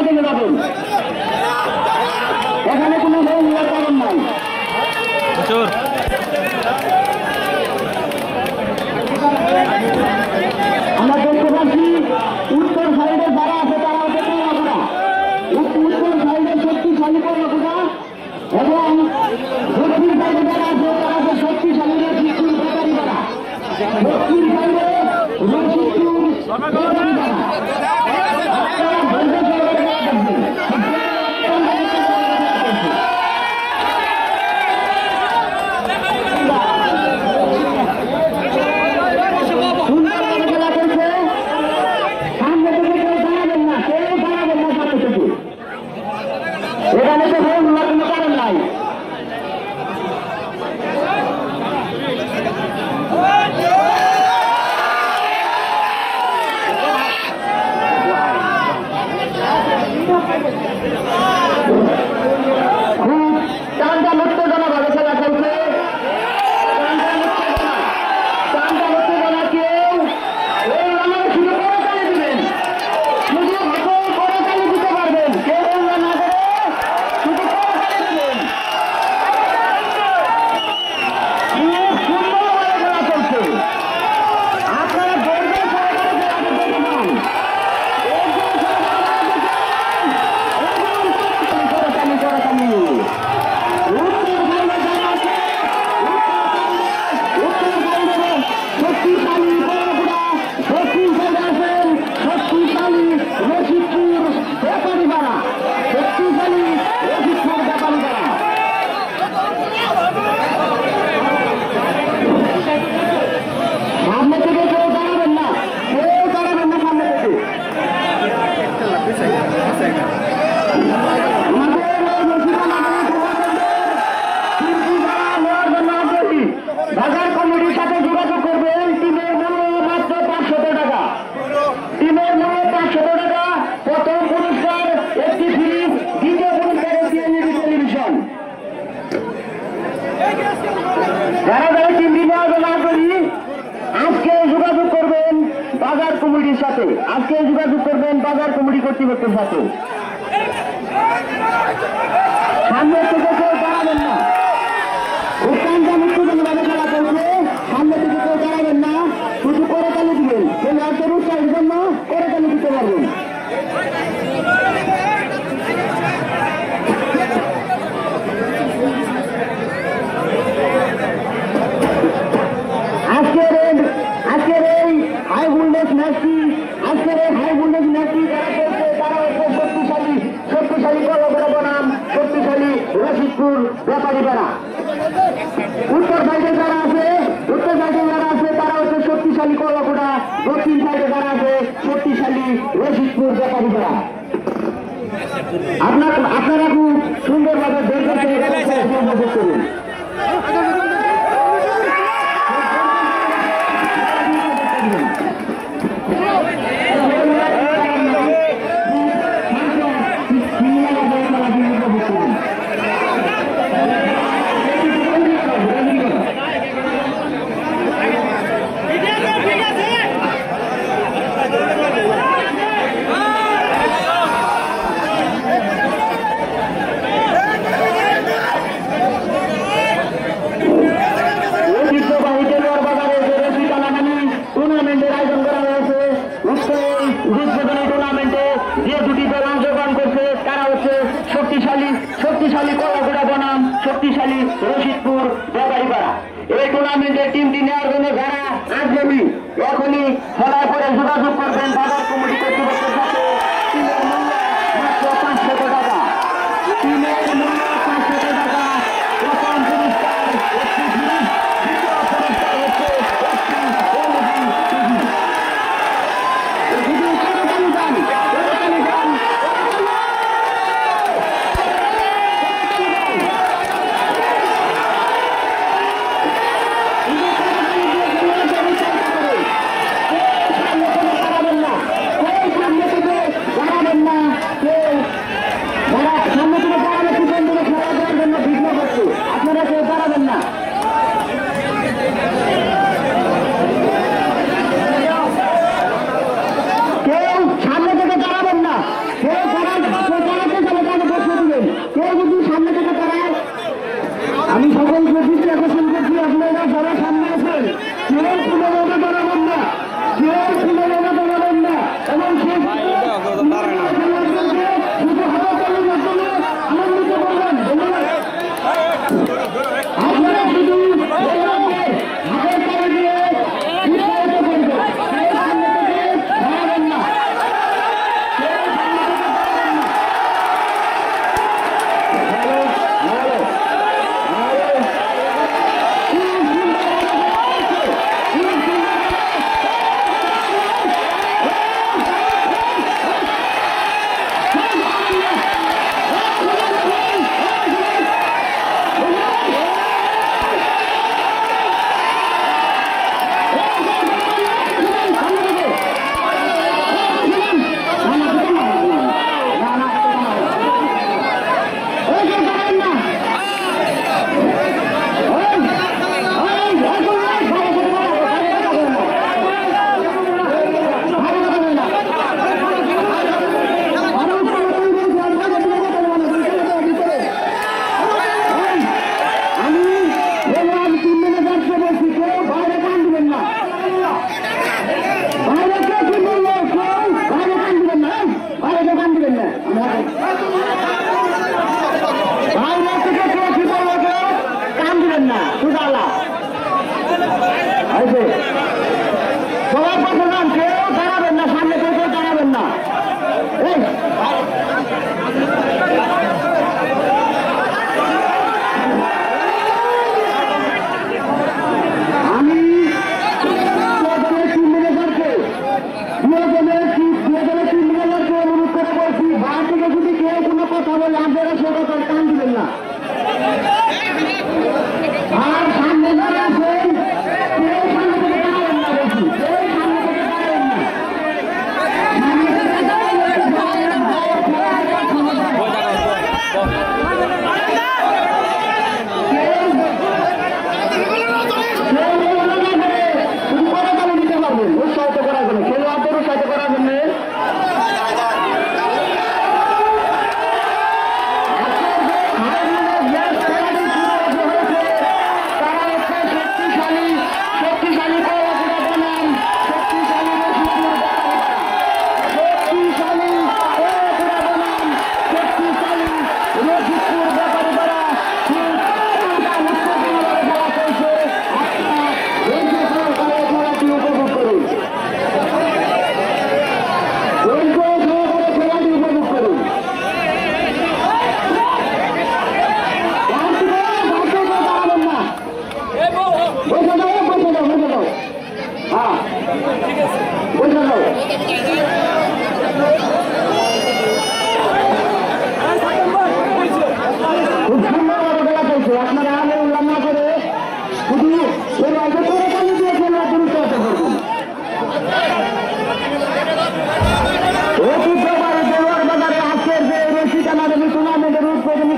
থেকে যাবেন, এখানে কোনো হইহুল্লার কারণ নাই। আমরা দেখতে পাচ্ছি উত্তর সাইডে যারা আছে তারা হচ্ছে কর্মকর্তা, উত্তর সাইডে শক্তিশালী কর্মকর্তা এবং দক্ষিণ সাইডে যারা আছে তারা হচ্ছে শক্তিশালী রশিদপুর ব্যাপারী যারা, দক্ষিণ সাইডে রশিদপুর ব্যাপারী যারা। এখানে তো হইহুল্লার কোনো কারণ নাই। খুব টানটান উত্তেজনাভাবে খেলা চলছে, টানটান উত্তেজনা কেউ এই রানারে শুধু করে চালিয়ে দিবেন, শুধু হাতে করে চালিয়ে দিতে পারবেন, কেউ না করে শুধু করে চালিয়ে দিবেন। খুব সুন্দরভাবে খেলা চলছে, আপনারা ধৈর্য সহকারে খেলাটা দেখে যান। সামনে থেকে কেউ দাঁড়াবেন না, কেউ দাঁড়াবেন না সামনে থেকে। বাজার কমিটির সাথে যোগাযোগ করবেন। টিমের মূল্য মাত্র 500 টাকা, টিমের মূল্য 500 টাকা। প্রথম পুরস্কার একটি ফ্রিজ, দ্বিতীয় পুরস্কার একটি এলইডি টেলিভিশন। যারা যারা টিমটি নেওয়ার জন্য আগ্রহী আজকে যোগাযোগ করবেন বাজার কমিটির সাথে, আজকে যোগাযোগ করবেন বাজার কমিটি কর্তৃপক্ষের সাথে। সামনে থেকে কেউ দাঁড়াবেন না, অত্যন্ত উত্তেজনাভাবে খেলা চলছে, সামনে থেকে কেউ দাঁড়াবেন না, শুধু করে তালি দিবেন, খেলোয়াড়দের উৎসাহের জন্য করে তালি দিতে পারবেন। আজকের এই হাই ভোল্টেজ ম্যাচটি, আজকের এই হাই ভোল্টেজ ম্যাচটি যারা করছে তারা হচ্ছে শক্তিশালী কলকাতা বনাম শক্তিশালী রশিদপুর ব্যাপারী বেড়া। উত্তর সাইডে যারা আছে তারা হচ্ছে শক্তিশালী কলকাতা, দক্ষিণ সাইডে যারা আছে শক্তিশালী রশিদপুর ব্যাপারী বেড়া। আপনারা খুব সুন্দরভাবে ধৈর্য উপভোগ করুন। শক্তিশালী কলাগুড়া বনাম শক্তিশালী রশিদপুর ব্যাপারীপাড়া। এই টুর্নামেন্টের টিমটি নেওয়ার জন্য যারা আগ্রহী এখনই খেলার পরে যোগাযোগ করবেন বাজার কমিটি কর্তৃপক্ষের সাথে। টিমের মূল্য মাত্র 500 টাকা, টিমের মূল্য 500 টাকা। প্রথম পুরস্কার একটি ফ্রিজ, দ্বিতীয় পুরস্কার হচ্ছে একটি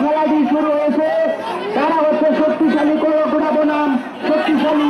খেলাটি শুরু হয়েছে। তারা হচ্ছে শক্তিশালী কোরগুড়া বনাম শক্তিশালী